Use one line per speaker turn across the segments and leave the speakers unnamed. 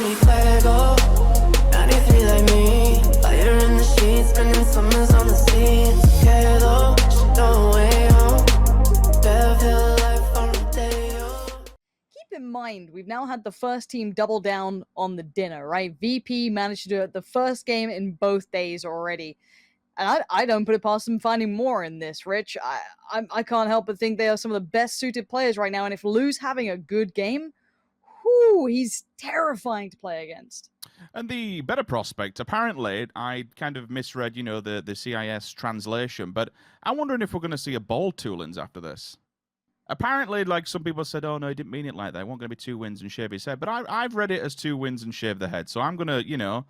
mi fuego. 93 like me, fire in the sheets, spending summers on the sea. Quedo, she no way home. Better feel life on the day.
Keep in mind, we've now had the first team double down on the dinner, right? VP managed to do it the first game in both days already. And I don't put it past them finding more in this, Rich. I can't help but think they are some of the best suited players right now. And if Lou's having a good game, whoo, he's terrifying to play against.
And the better prospect, apparently, I kind of misread, the CIS translation, but I'm wondering if we're going to see a ball Toolins after this. Apparently, like some people said, oh no, he didn't mean it like that. It wasn't going to be 2 wins and shave his head. But I've read it as 2 wins and shave the head. So I'm going to,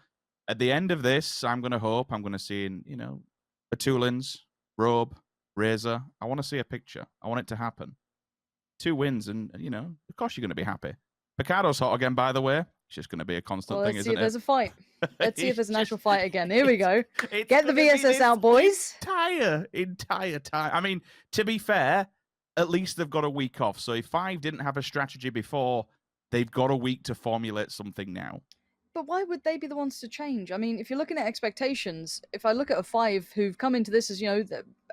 at the end of this, I'm going to see, a Toolins, Robe, Razor. I want to see a picture. I want it to happen. 2 wins and, of course you're going to be happy. Picardo's hot again, by the way. It's just going to be a constant thing, isn't it?
Let's see if there's a fight. Let's see if there's an actual fight again. Here we go. Get the VSS out, boys.
Entire time. I mean, to be fair, at least they've got a week off. So if 5 didn't have a strategy before, they've got a week to formulate something now.
But why would they be the ones to change? I mean, if you're looking at expectations, if I look at a 5 who've come into this as, a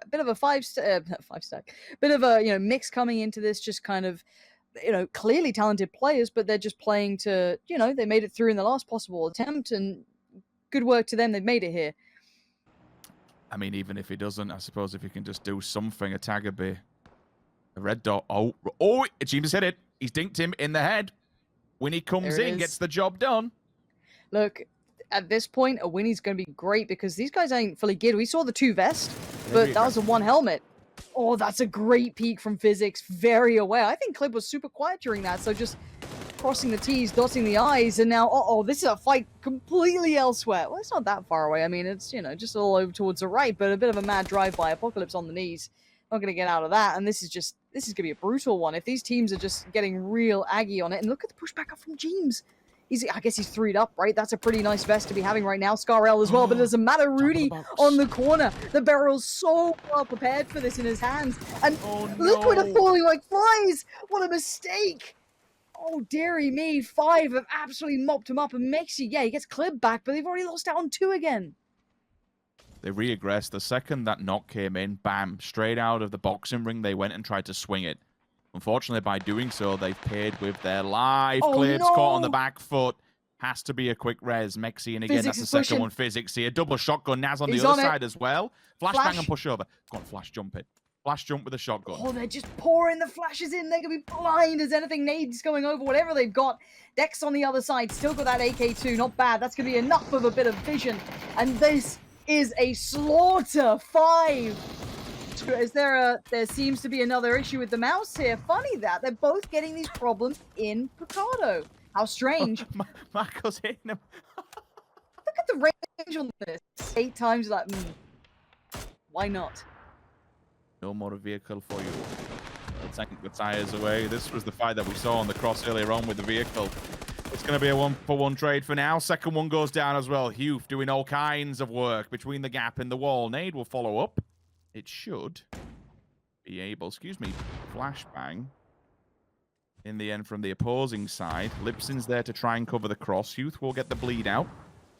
bit of a five stack, bit of a, mix coming into this, just kind of, clearly talented players, but they're just playing to, they made it through in the last possible attempt, and good work to them. They've made it here.
I mean, even if he doesn't, I suppose if he can just do something, a tag would be a red dot. Oh, James hit it. He's dinked him in the head. Winnie comes in, gets the job done.
Look, at this point, a Winnie's going to be great because these guys ain't fully geared. We saw the 2 vest, but that was a 1 helmet. Oh, that's a great peek from Physics. Very aware. I think Clip was super quiet during that, so just crossing the T's, dotting the I's, and now, this is a fight completely elsewhere. Well, it's not that far away. I mean, it's, just all over towards the right, but a bit of a mad drive-by. Apocalypse on the knees. Not going to get out of that, and this is going to be a brutal one. If these teams are just getting real aggy on it, and look at the pushback up from James. I guess he's 3'd up, right? That's a pretty nice vest to be having right now. Scarell as well, but it doesn't matter. Rudy on the corner. The barrel's so well prepared for this in his hands. And Liquid are falling like flies. What a mistake. Oh, dearie me. 5 have absolutely mopped him up. And Mexi, he gets Clip back, but they've already lost out on 2 again.
They regressed. The second that knock came in, bam, straight out of the boxing ring, they went and tried to swing it. Unfortunately, by doing so, they've paid with their life. Clips caught on the back foot. Has to be a quick res. Mexi, and again, that's the second one. Physics here. Double shotgun. Naz on the other side as well. Flashbang and push over. Go on, flash jump it. Flash jump with a shotgun.
Oh, they're just pouring the flashes in. They're going to be blind as anything. Nades going over, whatever they've got. Dex on the other side. Still got that AK-2. Not bad. That's going to be enough of a bit of vision. And this is a slaughter. 5. There seems to be another issue with the mouse here. Funny that they're both getting these problems in Picardo. How strange.
Marco's hitting him.
Look at the range on this. 8 times that. Why not?
No more vehicle for you. Taking the tires away. This was the fight that we saw on the cross earlier on with the vehicle. It's going to be a 1-for-1 trade for now. Second one goes down as well. Hugh doing all kinds of work between the gap and the wall. Nade will follow up. It should be able, flashbang in the end from the opposing side. Lipson's there to try and cover the cross. Youth will get the bleed out.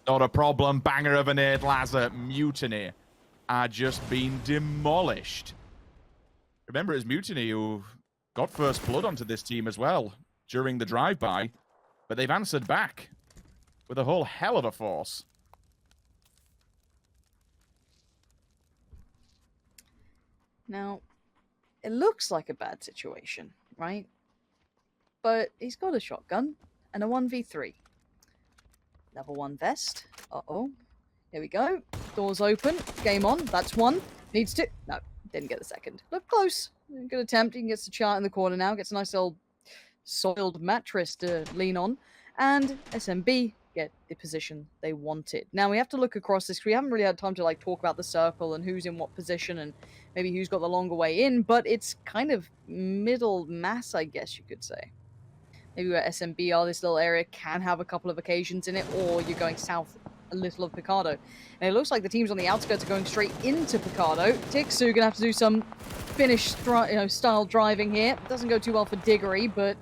Not a problem. Banger of a nade. Lazar, Mutiny are just being demolished. Remember, it's Mutiny who got first blood onto this team as well during the drive-by, but they've answered back with a whole hell of a force.
Now, it looks like a bad situation, right? But he's got a shotgun and a 1v3. Level 1 vest. Uh-oh. Here we go. Doors open. Game on. That's 1. Needs to... No, didn't get the second. Look close. Good attempt. He gets the chart in the corner now. Gets a nice old soiled mattress to lean on. And SMB get the position they wanted. Now, we have to look across this. We haven't really had time to talk about the circle and who's in what position and maybe who's got the longer way in, but it's kind of middle mass, I guess you could say. Maybe where SMB are, this little area can have a couple of occasions in it, or you're going south a little of Picardo. And it looks like the teams on the outskirts are going straight into Picardo. Tixu gonna have to do some Finnish style driving here. Doesn't go too well for Diggory, but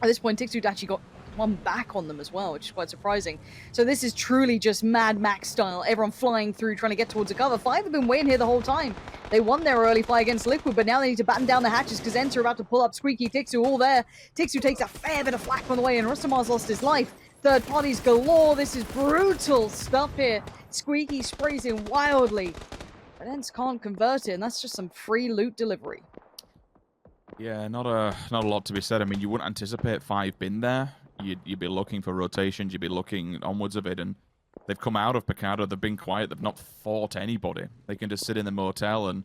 at this point, Tixu actually got one back on them as well, which is quite surprising. So this is truly just Mad Max style. Everyone flying through, trying to get towards the cover. Five have been waiting here the whole time. They won their early fight against Liquid, but now they need to batten down the hatches because Enter about to pull up Squeaky, Tixu all there. Tixu takes a fair bit of flack on the way, and Rustamar's lost his life. Third parties galore. This is brutal stuff here. Squeaky sprays in wildly, but Ents can't convert it, and that's just some free loot delivery.
Yeah, not a lot to be said. I mean, you wouldn't anticipate 5 been there. You'd be looking for rotations. You'd be looking onwards of it, and they've come out of Picado. They've been quiet. They've not fought anybody. They can just sit in the motel and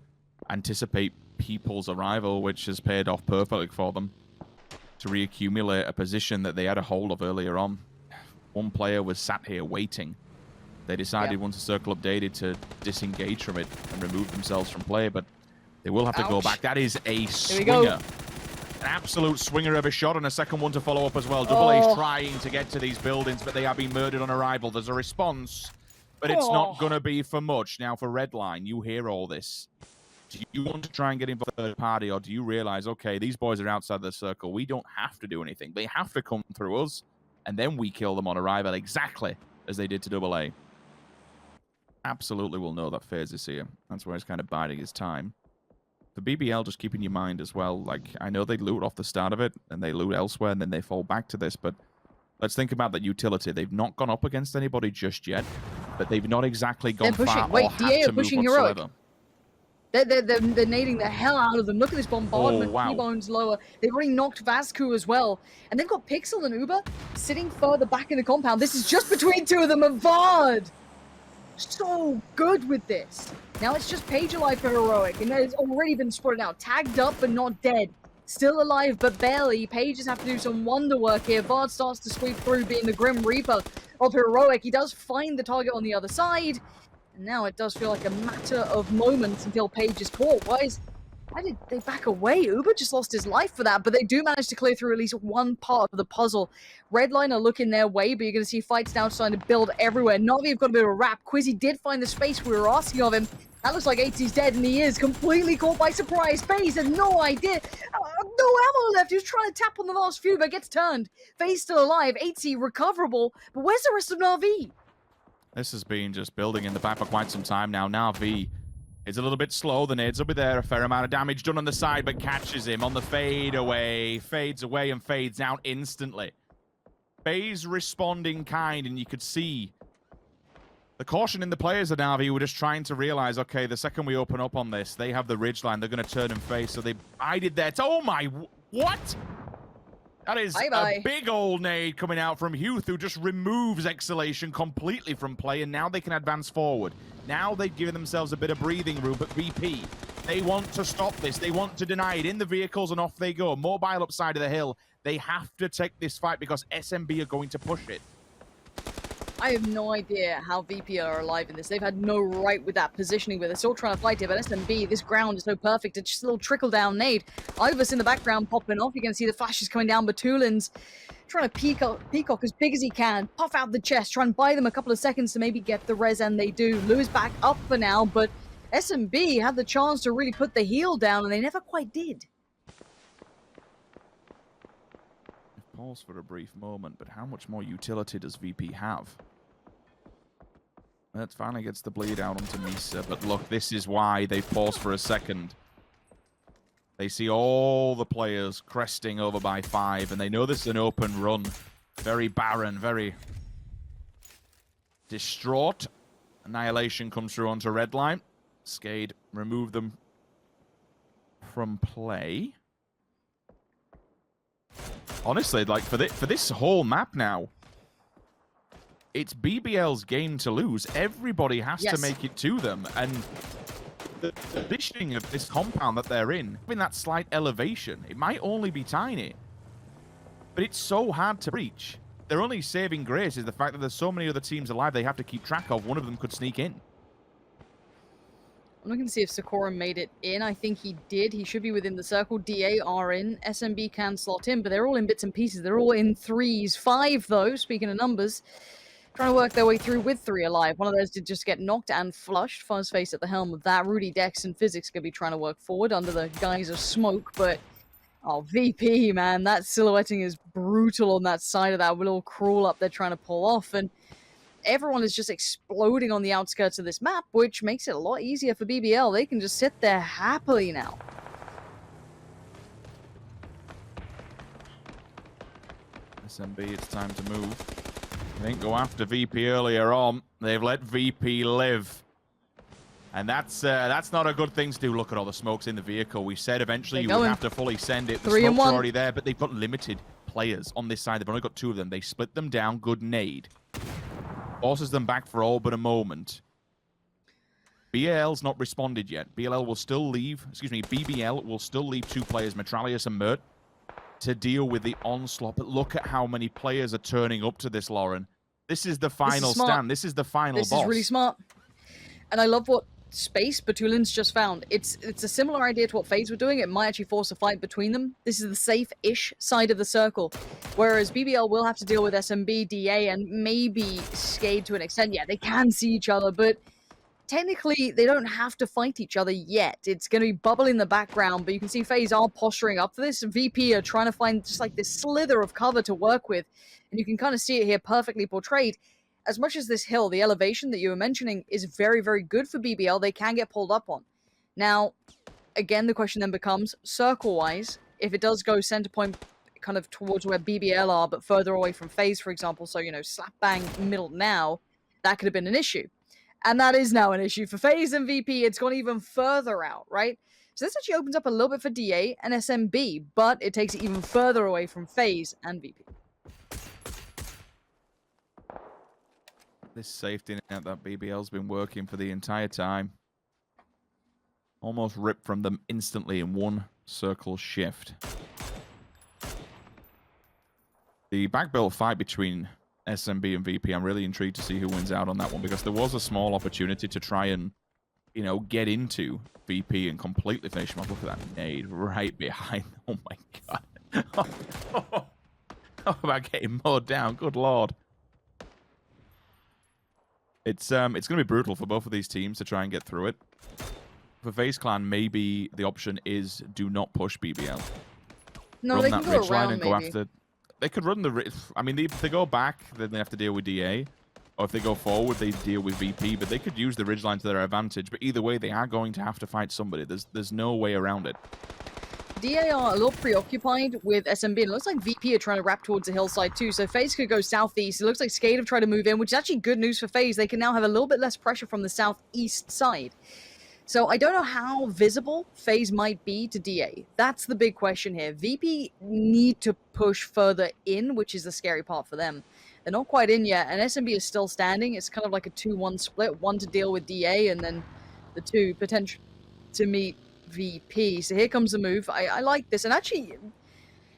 anticipate people's arrival, which has paid off perfectly for them to reaccumulate a position that they had a hold of earlier on. One player was sat here waiting. They decided once the circle updated to disengage from it and remove themselves from play, but they will have to go back. That is a swinger. An absolute swinger of a shot, and a second one to follow up as well. Double A's trying to get to these buildings, but they are being murdered on arrival. There's a response, but it's not going to be for much. Now, for Redline, you hear all this. Do you want to try and get involved in third party, or do you realize, okay, these boys are outside the circle. We don't have to do anything. They have to come through us, and then we kill them on arrival, exactly as they did to Double A. Absolutely will know that FaZe is here. That's why he's kind of biding his time. For BBL, just keep in your mind as well, like, I know they loot off the start of it, and they loot elsewhere, and then they fall back to this, but let's think about that utility. They've not gone up against anybody just yet, but they've not exactly gone far or had to move whatsoever.
They're nading the hell out of them. Look at this bombardment.
Oh, wow.
T-Bone's lower. They've already knocked Vascu as well. And they've got Pixel and Uber sitting further back in the compound. This is just between two of them and Vard. So good with this. Now it's just Page alive for Heroic, and it's already been spotted out. Tagged up but not dead. Still alive but barely. Pages have to do some wonder work here. Vard starts to sweep through, being the Grim Reaper of Heroic. He does find the target on the other side. And now it does feel like a matter of moments until Page is caught. Why did they back away? Uber just lost his life for that, but they do manage to clear through at least one part of the puzzle. Redline are looking their way, but you're going to see fights now starting to build everywhere. Navi have got a bit of a wrap. Quizzy did find the space we were asking of him. That looks like 80's dead, and he is completely caught by surprise. FaZe has no idea. No ammo left. He was trying to tap on the last few, but gets turned. FaZe still alive. 80 recoverable, but where's the rest of Navi?
This has been just building in the back for quite some time now. Navi is a little bit slow. The nades will be there. A fair amount of damage done on the side, but catches him on the fade away. Fades away and fades out instantly. FaZe responding kind, and you could see the caution in the players of Navi were just trying to realize, okay, the second we open up on this, they have the ridgeline. They're going to turn and face, so they bided there. Oh my, what? That is a big old nade coming out from Huth, who just removes Exhalation completely from play, and now they can advance forward. Now they've given themselves a bit of breathing room, but VP, they want to stop this. They want to deny it. In the vehicles, and off they go. Mobile up side of the hill. They have to take this fight because SMB are going to push it.
I have no idea how VP are alive in this. They've had no right with that positioning, but they're still trying to fight it. But SMB, this ground is so perfect. It's just a little trickle-down nade. Ivus in the background popping off. You're going to see the flashes coming down. Batulin's trying to peacock as big as he can. Puff out the chest. Try and buy them a couple of seconds to maybe get the res, and they do. Lou is back up for now, but SMB had the chance to really put the heel down, and they never quite did.
Pause for a brief moment, but how much more utility does VP have? That finally gets the bleed out onto Misa, but look, this is why they paused for a second. They see all the players cresting over by 5, and they know this is an open run. Very barren, very distraught. Annihilation comes through onto Redline. Skade remove them from play. Honestly, like, for this whole map now, it's BBL's game to lose. Everybody has to make it to them. And the positioning of this compound that they're in, having that slight elevation, it might only be tiny, but it's so hard to reach. Their only saving grace is the fact that there's so many other teams alive they have to keep track of. One of them could sneak in.
I'm looking to see if Sakura made it in. I think he did. He should be within the circle. DA are in. SMB can slot in, but they're all in bits and pieces. They're all in 3s. 5, though, speaking of numbers, trying to work their way through with 3 alive. One of those did just get knocked and flushed. Fuzzface at the helm of that. Rudy, Dex, and Physics going to be trying to work forward under the guise of smoke, but Oh, VP, man, that silhouetting is brutal on that side of that little crawl up they're trying to pull off, and everyone is just exploding on the outskirts of this map, which makes it a lot easier for BBL. They can just sit there happily now.
SMB, it's time to move. They didn't go after VP earlier on. They've let VP live. And that's not a good thing to do. Look at all the smokes in the vehicle. We said eventually you would have to fully send it. The smokes are already there, but they've got limited players on this side. They've only got 2 of them. They split them down. Good nade. Forces them back for all but a moment. BL's not responded yet. BBL will still leave 2 players, Metralius and Mert, to deal with the onslaught. But look at how many players are turning up to this, Lauren. This is the final stand. This is the final boss.
This is really smart. And I love what space Batulin's just found. It's a similar idea to what FaZe were doing. It might actually force a fight between them. This is the safe-ish side of the circle. Whereas BBL will have to deal with SMB, DA, and maybe Skade to an extent. Yeah, they can see each other, but technically they don't have to fight each other yet. It's going to be bubble in the background, but you can see FaZe are posturing up for this. VP are trying to find just like this slither of cover to work with. And you can kind of see it here perfectly portrayed. As much as this hill, the elevation that you were mentioning, is very, very good for BBL, they can get pulled up on. Now, again, the question then becomes, circle-wise, if it does go center point kind of towards where BBL are, but further away from FaZe, for example, so, you know, slap bang middle now, that could have been an issue. And that is now an issue for FaZe and VP. It's gone even further out, right? So this actually opens up a little bit for DA and SMB, but it takes it even further away from FaZe and VP.
This safety net that BBL's been working for the entire time. Almost ripped from them instantly in one circle shift. The backbuild fight between SMB and VP, I'm really intrigued to see who wins out on that one, because there was a small opportunity to try and, you know, get into VP and completely finish him off. Look at that nade right behind. Oh my god. How about getting mowed down? Good lord. It's going to be brutal for both of these teams to try and get through it. For FaZe Clan, maybe the option is do not push BBL.
No,
run
they
that
can go
ridge
around,
line and go
maybe.
after. They could run the. I mean, if they go back, then they have to deal with DA. Or if they go forward, they deal with VP. But they could use the ridgeline to their advantage. But either way, they are going to have to fight somebody. There's no way around it.
DA are a little preoccupied with SMB. It looks like VP are trying to wrap towards the hillside too. So FaZe could go southeast. It looks like Skade have tried to move in, which is actually good news for FaZe. They can now have a little bit less pressure from the southeast side. So I don't know how visible FaZe might be to DA. That's the big question here. VP need to push further in, which is the scary part for them. They're not quite in yet, and SMB is still standing. It's kind of like a 2-1 split. 1 to deal with DA, and then the 2 potential to meet VP. So here comes the move. I like this, and actually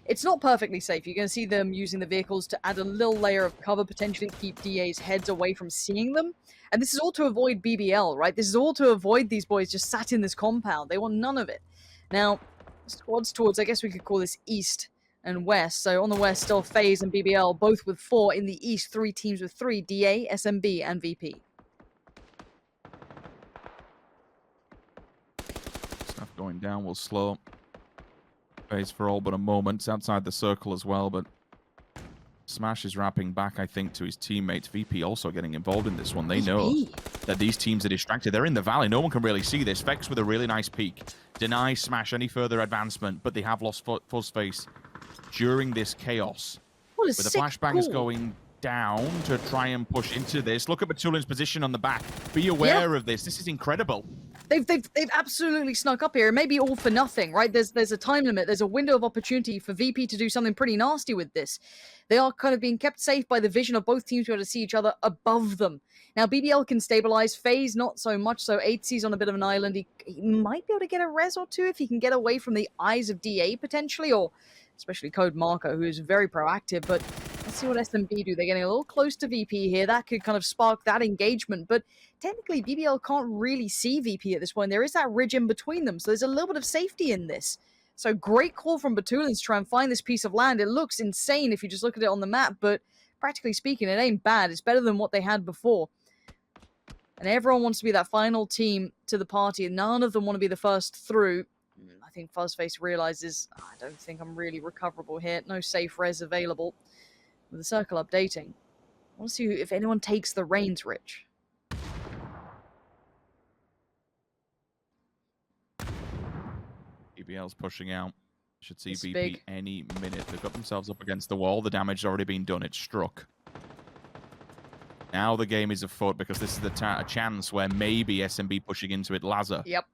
it's not perfectly safe. You're going to see them using the vehicles to add a little layer of cover, potentially keep DA's heads away from seeing them. And this is all to avoid BBL, right? This is all to avoid these boys just sat in this compound. They want none of it. Now, squads towards, I guess we could call this east and west. So on the west, still FaZe and BBL, both with 4. In the east, 3 teams with 3, DA, SMB, and VP.
Stuff going down will slow FaZe for all but a moment. It's outside the circle as well, but Smash is wrapping back, I think, to his teammates. VP also getting involved in this one. They know that these teams are distracted. They're in the valley. No one can really see this. Vex with a really nice peek. Deny Smash any further advancement, but they have lost Fuzzface during this chaos.
What a
with the
sick
flashbangs
goal.
going down to try and push into this. Look at Batulin's position on the back. Be aware of this. This is incredible.
They've absolutely snuck up here. It may be all for nothing, right? There's a time limit. There's a window of opportunity for VP to do something pretty nasty with this. They are kind of being kept safe by the vision of both teams to be able to see each other above them. Now, BBL can stabilize. FaZe, not so much so. 8C's on a bit of an island. He might be able to get a res or 2 if he can get away from the eyes of DA, potentially, or especially Code Marco, who is very proactive. But let's see what SMB do. They're getting a little close to VP here. That could kind of spark that engagement. But technically, BBL can't really see VP at this point. There is that ridge in between them. So there's a little bit of safety in this. So great call from Batulin to try and find this piece of land. It looks insane if you just look at it on the map. But practically speaking, it ain't bad. It's better than what they had before. And everyone wants to be that final team to the party. And none of them want to be the first through. I think think Fuzzface realizes, I don't think I'm really recoverable here. No safe res available. With the circle updating. I want to see if anyone takes the reins, Rich.
BBL's pushing out. Should see
It's
VP
big.
any minute. They've got themselves up against the wall. The damage has already been done. It's struck. Now the game is afoot because this is a chance where maybe SMB pushing into it. Lazar
Yep.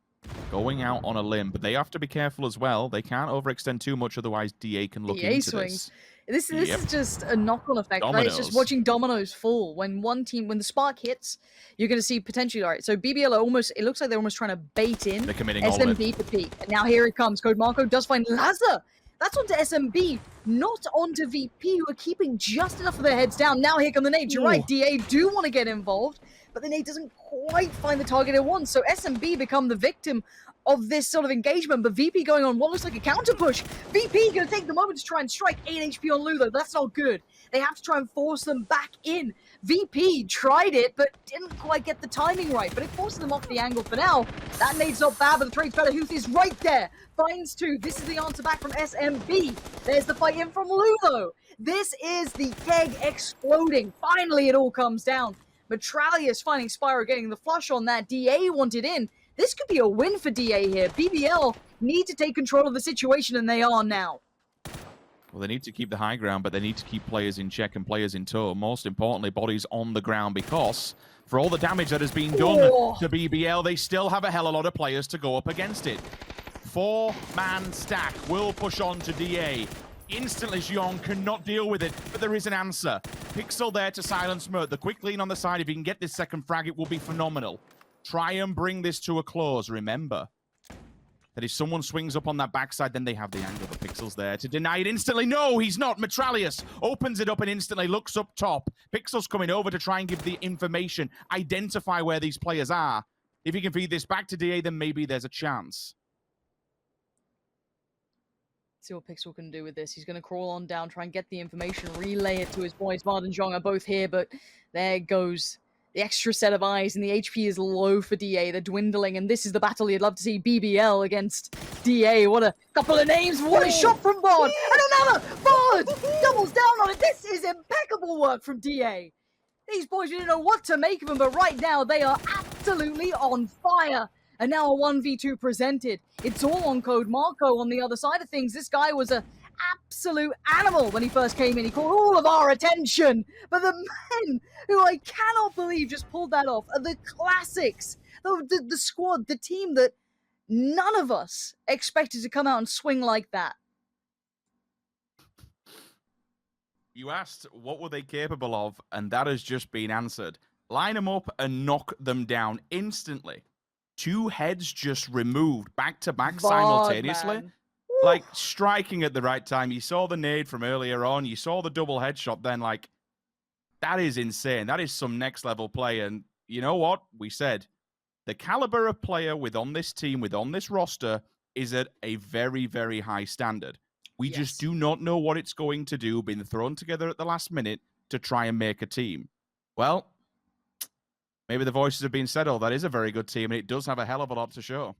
going out on a limb, but they have to be careful as well. They can't overextend too much, otherwise DA can look
DA
into
swings.
this.
This is just a knock-on effect, right? It's just
Dominoes.
watching dominoes fall. When the spark hits, you're going to see potentially, all right, so BBL are almost, it looks like they're almost trying to bait in
They're committing all of
SMB
it.
to peak. And now here it comes. Code Marco does find Lazar. That's onto SMB, not onto VP, who are keeping just enough of their heads down. Now here come the nades. You're right, DA do want to get involved, but the nade doesn't quite find the target it wants. So SMB become the victim of this sort of engagement, but VP going on what looks like a counter push. VP going to take the moment to try and strike 8 HP on Ludo. That's not good. They have to try and force them back in. VP tried it, but didn't quite get the timing right, but it forces them off the angle for now. That nade's not bad, but the trade's better. Huth is right there. Finds two. This is the answer back from SMB. There's the fight in from Ludo. This is the keg exploding. Finally, it all comes down. Metralius finding Spyro getting the flush on that. DA wanted in. This could be a win for DA here. BBL need to take control of the situation, and they are now.
Well, they need to keep the high ground, but they need to keep players in check and players in tow. Most importantly, bodies on the ground, because for all the damage that has been done to BBL, they still have a hell of a lot of players to go up against it. 4-man stack will push on to DA. Instantly, Xiong cannot deal with it, but there is an answer. Pixel there to silence Mert. The quick lean on the side, if he can get this second frag, it will be phenomenal. Try and bring this to a close. Remember that if someone swings up on that backside, then they have the angle. The Pixel's there to deny it instantly. No, he's not. Metralius opens it up and instantly looks up top. Pixel's coming over to try and give the information, identify where these players are. If he can feed this back to DA, then maybe there's a chance.
See what Pixel can do with this. He's going to crawl on down, try and get the information, relay it to his boys. Vard and Zhong are both here, but there goes the extra set of eyes, and the HP is low for DA. They're dwindling, and this is the battle you'd love to see. BBL against DA. What a couple of names. What a shot from Vard. And another. Vard doubles down on it. This is impeccable work from DA. These boys, we didn't know what to make of them, but right now they are absolutely on fire. And now a 1v2 presented. It's all on Code Marco on the other side of things. This guy was an absolute animal when he first came in. He caught all of our attention. But the men who I cannot believe just pulled that off are the classics. The squad, the team that none of us expected to come out and swing like that.
You asked what were they capable of, and that has just been answered. Line them up and knock them down instantly. 2 heads just removed back to back simultaneously. Like striking at the right time. You saw the nade from earlier on. You saw the double headshot then. Like, that is insane. That is some next level play. And you know what? We said the caliber of player on this team, on this roster, is at a very, very high standard. We just do not know what it's going to do, being thrown together at the last minute to try and make a team. Well, maybe the voices have been settled. That is a very good team, and it does have a hell of a lot to show.